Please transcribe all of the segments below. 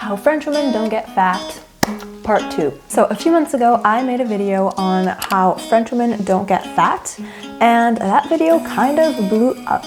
How French Women Don't Get Fat, Part 2. So a few months ago, I made a video on how French women don't get fat, and that video kind of blew up.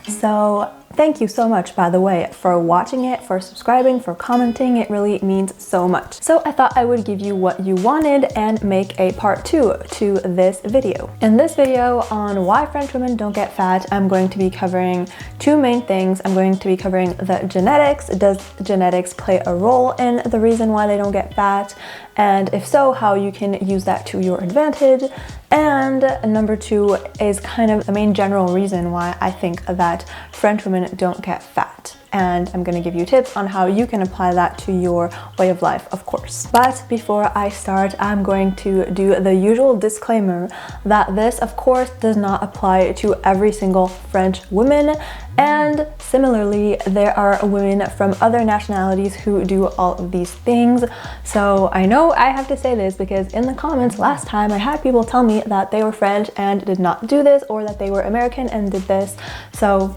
So thank you so much, by the way, for watching it, for subscribing, for commenting. It really means so much. So I thought I would give you what you wanted and make a part 2 to this video. In this video on why French women don't get fat, I'm going to be covering two main things. I'm going to be covering the genetics. Does genetics play a role in the reason why they don't get fat? And if so, how you can use that to your advantage. And number 2 is kind of the main general reason why I think that French women don't get fat. And I'm gonna give you tips on how you can apply that to your way of life, of course. But before I start, I'm going to do the usual disclaimer that this, of course, does not apply to every single French woman. And similarly, there are women from other nationalities who do all of these things. So I know I have to say this because in the comments last time, I had people tell me that they were French and did not do this, or that they were American and did this. So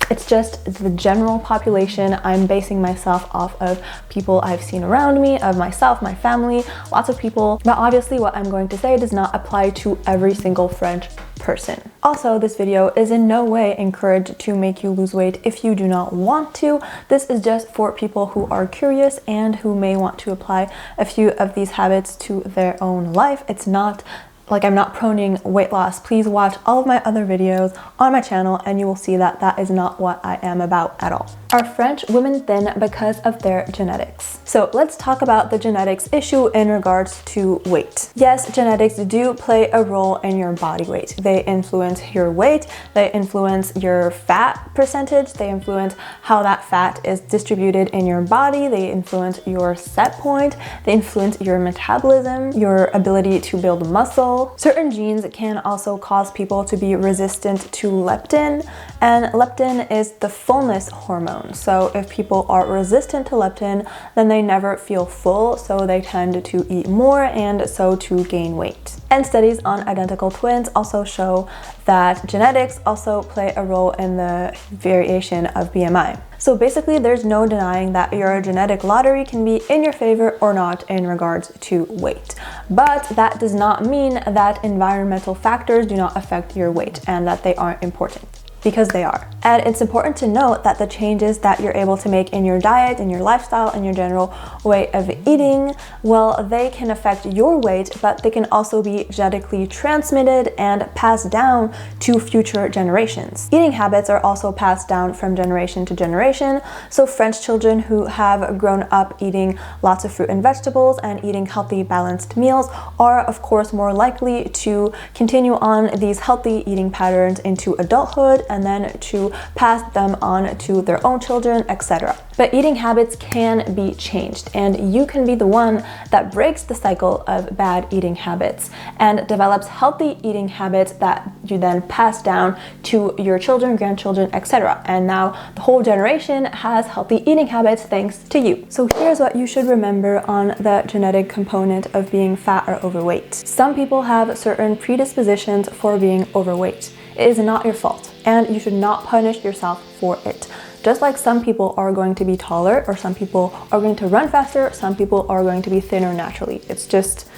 it's just the general population. I'm basing myself off of people I've seen around me, of myself, my family, lots of people. But obviously what I'm going to say does not apply to every single French person. Also, this video is in no way encouraged to make you lose weight if you do not want to. This is just for people who are curious and who may want to apply a few of these habits to their own life. It's not like I'm not promoting weight loss. Please watch all of my other videos on my channel and you will see that that is not what I am about at all. Are French women thin because of their genetics? So let's talk about the genetics issue in regards to weight. Yes, genetics do play a role in your body weight. They influence your weight, they influence your fat percentage, they influence how that fat is distributed in your body, they influence your set point, they influence your metabolism, your ability to build muscle. Certain genes can also cause people to be resistant to leptin, and leptin is the fullness hormone. So if people are resistant to leptin, then they never feel full, so they tend to eat more and so to gain weight. And studies on identical twins also show that genetics also play a role in the variation of BMI. So basically, there's no denying that your genetic lottery can be in your favor or not in regards to weight. But that does not mean that environmental factors do not affect your weight and that they aren't important, because they are. And it's important to note that the changes that you're able to make in your diet, in your lifestyle, and your general way of eating, well, they can affect your weight, but they can also be genetically transmitted and passed down to future generations. Eating habits are also passed down from generation to generation. So French children who have grown up eating lots of fruit and vegetables and eating healthy, balanced meals are, of course, more likely to continue on these healthy eating patterns into adulthood and then to pass them on to their own children, etc. But eating habits can be changed, and you can be the one that breaks the cycle of bad eating habits and develops healthy eating habits that you then pass down to your children, grandchildren, etc. And now the whole generation has healthy eating habits thanks to you. So here's what you should remember on the genetic component of being fat or overweight. Some people have certain predispositions for being overweight. It is not your fault, and you should not punish yourself for it. Just like some people are going to be taller, or some people are going to run faster, some people are going to be thinner naturally. It's just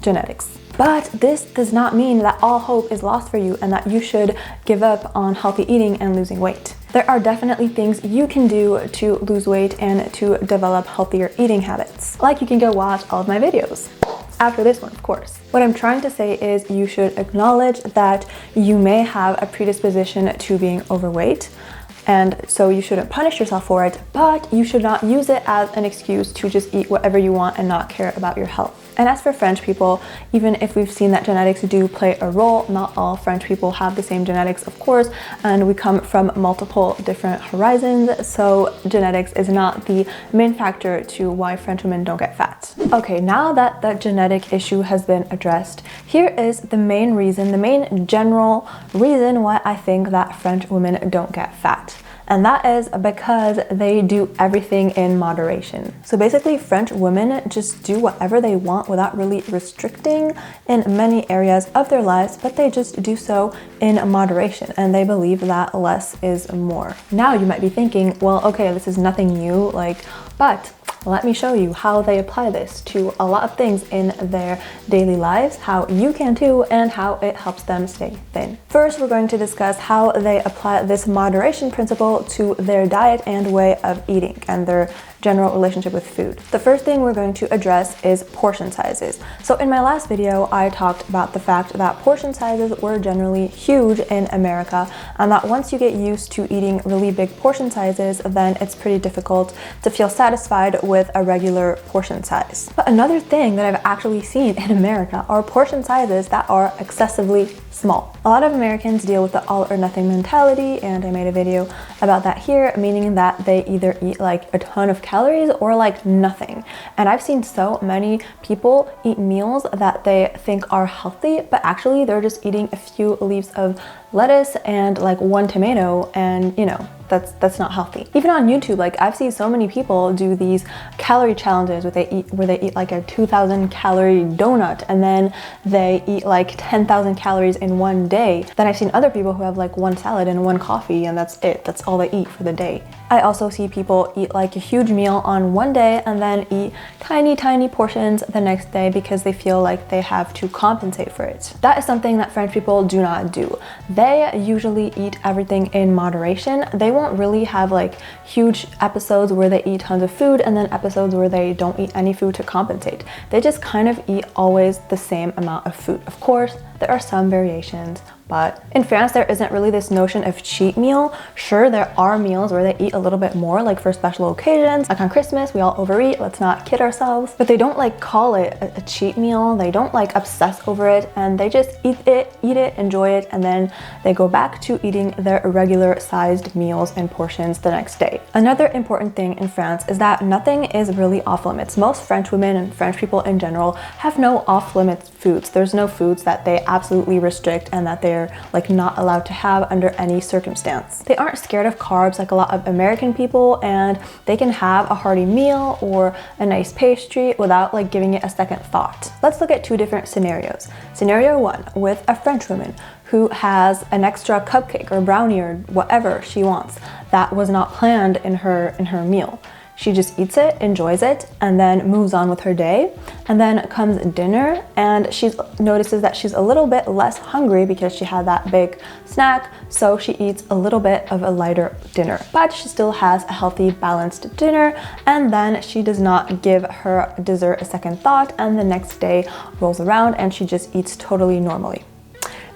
genetics. But this does not mean that all hope is lost for you and that you should give up on healthy eating and losing weight. There are definitely things you can do to lose weight and to develop healthier eating habits. Like you can go watch all of my videos. After this one, of course. What I'm trying to say is you should acknowledge that you may have a predisposition to being overweight, and so you shouldn't punish yourself for it, but you should not use it as an excuse to just eat whatever you want and not care about your health. And as for French people, even if we've seen that genetics do play a role, not all French people have the same genetics, of course, and we come from multiple different horizons, so genetics is not the main factor to why French women don't get fat. Okay, now that the genetic issue has been addressed, here is the main reason, the main general reason why I think that French women don't get fat. And that is because they do everything in moderation. So basically, French women just do whatever they want without really restricting in many areas of their lives, but they just do so in moderation, and they believe that less is more. Now you might be thinking, well, okay, this is nothing new, like But let me show you how they apply this to a lot of things in their daily lives, how you can too, and how it helps them stay thin. First, we're going to discuss how they apply this moderation principle to their diet and way of eating and their general relationship with food. The first thing we're going to address is portion sizes. So in my last video, I talked about the fact that portion sizes were generally huge in America, and that once you get used to eating really big portion sizes, then it's pretty difficult to feel satisfied with a regular portion size. But another thing that I've actually seen in America are portion sizes that are excessively small. A lot of Americans deal with the all or nothing mentality, and I made a video about that here, meaning that they either eat like a ton of calories or like nothing. And I've seen so many people eat meals that they think are healthy, but actually they're just eating a few leaves of lettuce and like one tomato, and you know, that's not healthy. Even on YouTube, like I've seen so many people do these calorie challenges where they eat like a 2,000 calorie donut, and then they eat like 10,000 calories in one day. Then I've seen other people who have like one salad and one coffee, and that's it. That's all they eat for the day. I also see people eat like a huge meal on one day and then eat tiny portions the next day because they feel like they have to compensate for it. That is something that French people do not do. They usually eat everything in moderation. They won't really have like huge episodes where they eat tons of food and then episodes where they don't eat any food to compensate. They just kind of eat always the same amount of food. Of course, there are some variations, but in France, there isn't really this notion of cheat meal. Sure, there are meals where they eat a little bit more, like for special occasions, like on Christmas, we all overeat, let's not kid ourselves. But they don't like call it a cheat meal. They don't like obsess over it, and they just eat it, enjoy it, and then they go back to eating their regular sized meals and portions the next day. Another important thing in France is that nothing is really off limits. Most French women and French people in general have no off limits foods. There's no foods that they absolutely restrict and that they're like not allowed to have under any circumstance. They aren't scared of carbs like a lot of American people, and they can have a hearty meal or a nice pastry without like giving it a second thought. Let's look at two different scenarios. Scenario one, with a French woman who has an extra cupcake or brownie or whatever she wants that was not planned in her meal. She just eats it, enjoys it, and then moves on with her day. And then comes dinner, and she notices that she's a little bit less hungry because she had that big snack, so she eats a little bit of a lighter dinner. But she still has a healthy, balanced dinner, and then she does not give her dessert a second thought, and the next day rolls around and she just eats totally normally.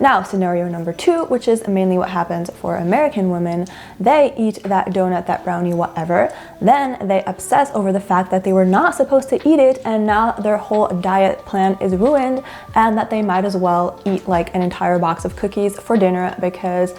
Now, scenario number two, which is mainly what happens for American women, they eat that donut, that brownie, whatever. Then they obsess over the fact that they were not supposed to eat it, and now their whole diet plan is ruined, and that they might as well eat like an entire box of cookies for dinner because,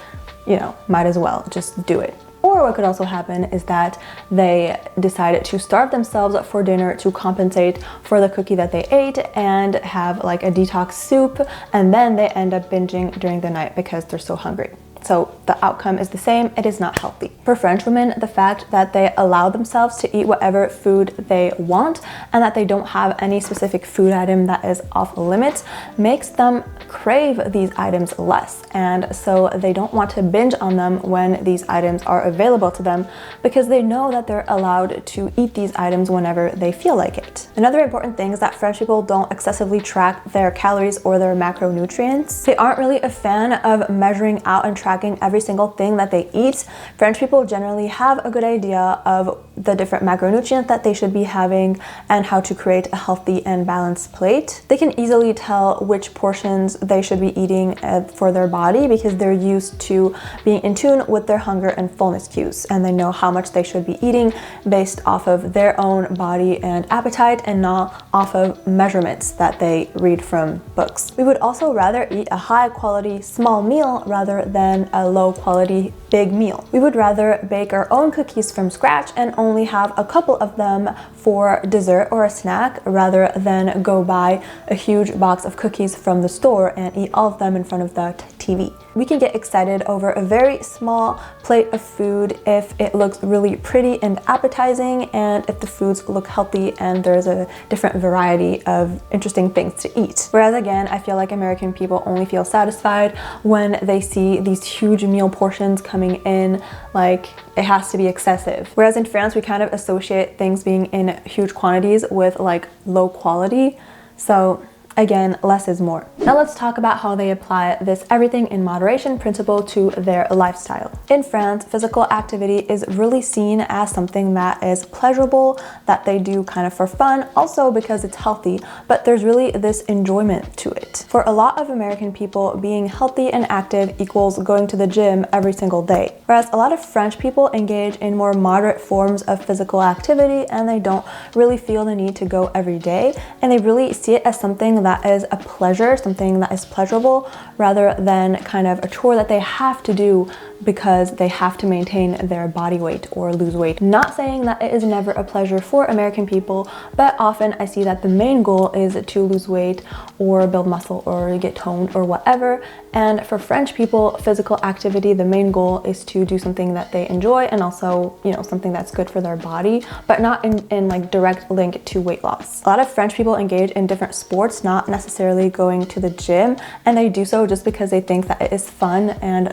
you know, might as well just do it. Or what could also happen is that they decided to starve themselves for dinner to compensate for the cookie that they ate and have like a detox soup, and then they end up binging during the night because they're so hungry. So the outcome is the same, it is not healthy. For French women, the fact that they allow themselves to eat whatever food they want and that they don't have any specific food item that is off limits makes them crave these items less. And so they don't want to binge on them when these items are available to them because they know that they're allowed to eat these items whenever they feel like it. Another important thing is that French people don't excessively track their calories or their macronutrients. They aren't really a fan of measuring out and tracking every single thing that they eat. French people generally have a good idea of the different macronutrients that they should be having and how to create a healthy and balanced plate. They can easily tell which portions they should be eating for their body because they're used to being in tune with their hunger and fullness cues, and they know how much they should be eating based off of their own body and appetite and not off of measurements that they read from books. We would also rather eat a high quality small meal rather than a low quality big meal. We would rather bake our own cookies from scratch and only have a couple of them for dessert or a snack rather than go buy a huge box of cookies from the store and eat all of them in front of the TV. We can get excited over a very small plate of food if it looks really pretty and appetizing, and if the foods look healthy and there's a different variety of interesting things to eat. Whereas again, I feel like American people only feel satisfied when they see these huge meal portions coming in, like it has to be excessive. Whereas in France, we kind of associate things being in huge quantities with like low quality. So again, less is more. Now let's talk about how they apply this everything in moderation principle to their lifestyle. In France, physical activity is really seen as something that is pleasurable, that they do kind of for fun, also because it's healthy, but there's really this enjoyment to it. For a lot of American people, being healthy and active equals going to the gym every single day, whereas a lot of French people engage in more moderate forms of physical activity and they don't really feel the need to go every day, and they really see it as something that is a pleasure, something that is pleasurable, rather than kind of a chore that they have to do because they have to maintain their body weight or lose weight. Not saying that it is never a pleasure for American people, but often I see that the main goal is to lose weight or build muscle or get toned or whatever. And for French people, physical activity, the main goal is to do something that they enjoy and also, you know, something that's good for their body, but not in like direct link to weight loss. A lot of French people engage in different sports, not necessarily going to the gym, and they do so just because they think that it is fun and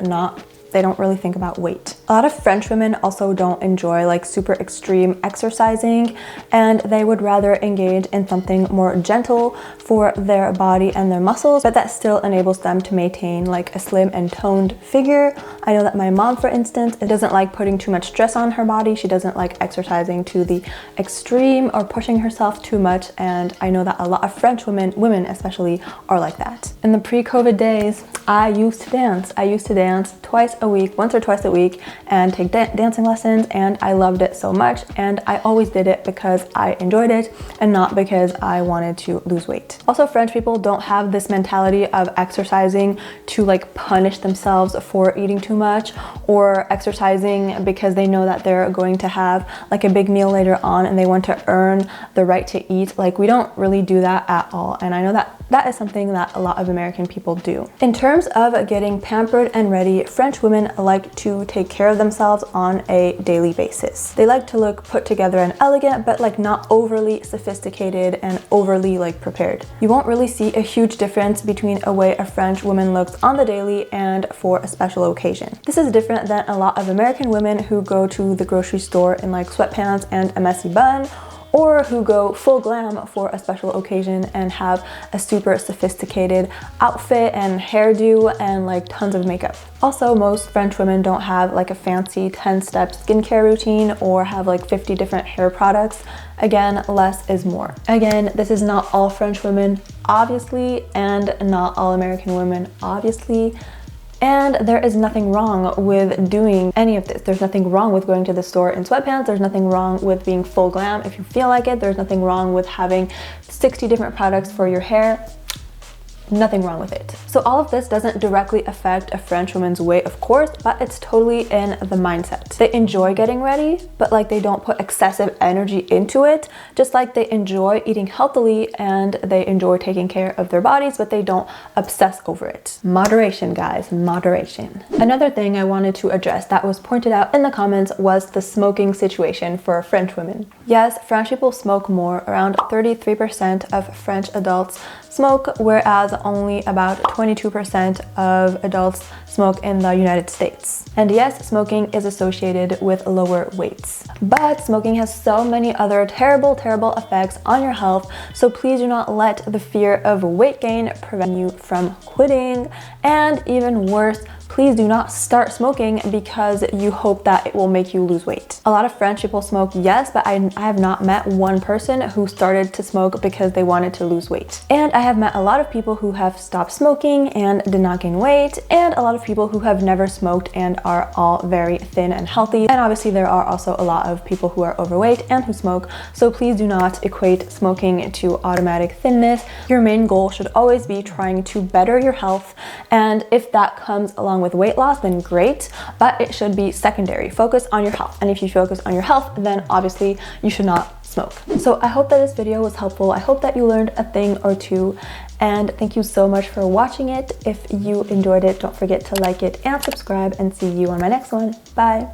they don't really think about weight. A lot of French women also don't enjoy like super extreme exercising, and they would rather engage in something more gentle for their body and their muscles, but that still enables them to maintain like a slim and toned figure. I know that my mom, for instance, doesn't like putting too much stress on her body. She doesn't like exercising to the extreme or pushing herself too much, and I know that a lot of French women especially, are like that. In the pre-COVID days, I used to dance. I used to dance twice a week, once or twice a week, and take dancing lessons, and I loved it so much, and I always did it because I enjoyed it and not because I wanted to lose weight. Also, French people don't have this mentality of exercising to like punish themselves for eating too much, or exercising because they know that they're going to have like a big meal later on and they want to earn the right to eat. Like, we don't really do that at all, and I know that that is something that a lot of American people do. In terms of getting pampered and ready, French women like to take care of themselves on a daily basis. They like to look put together and elegant, but like not overly sophisticated and overly like prepared. You won't really see a huge difference between a way a French woman looks on the daily and for a special occasion. This is different than a lot of American women who go to the grocery store in like sweatpants and a messy bun, or who go full glam for a special occasion and have a super sophisticated outfit and hairdo and like tons of makeup. Also, most French women don't have like a fancy 10-step skincare routine or have like 50 different hair products. Again, less is more. Again, this is not all French women, obviously, and not all American women, obviously. And there is nothing wrong with doing any of this. There's nothing wrong with going to the store in sweatpants. There's nothing wrong with being full glam if you feel like it. There's nothing wrong with having 60 different products for your hair. Nothing wrong with it. So all of this doesn't directly affect a French woman's weight, of course, but it's totally in the mindset. They enjoy getting ready, but like they don't put excessive energy into it, just like they enjoy eating healthily and they enjoy taking care of their bodies, but they don't obsess over it. Moderation, guys, moderation. Another thing I wanted to address that was pointed out in the comments was the smoking situation for French women. Yes, French people smoke more. Around 33% of French adults smoke, whereas only about 22% of adults smoke in the United States. And yes, smoking is associated with lower weights. But smoking has so many other terrible effects on your health, so please do not let the fear of weight gain prevent you from quitting. And even worse, please do not start smoking because you hope that it will make you lose weight. A lot of French people smoke, yes, but I have not met one person who started to smoke because they wanted to lose weight. And I have met a lot of people who have stopped smoking and did not gain weight, and a lot of people who have never smoked and are all very thin and healthy. And obviously there are also a lot of people who are overweight and who smoke, so please do not equate smoking to automatic thinness. Your main goal should always be trying to better your health, and if that comes along with weight loss, then great, but it should be secondary. Focus on your health, and if you focus on your health, then obviously you should not smoke. So I hope that this video was helpful. I hope that you learned a thing or two, and thank you so much for watching it. If you enjoyed it, don't forget to like it and subscribe, and see you on my next one. Bye.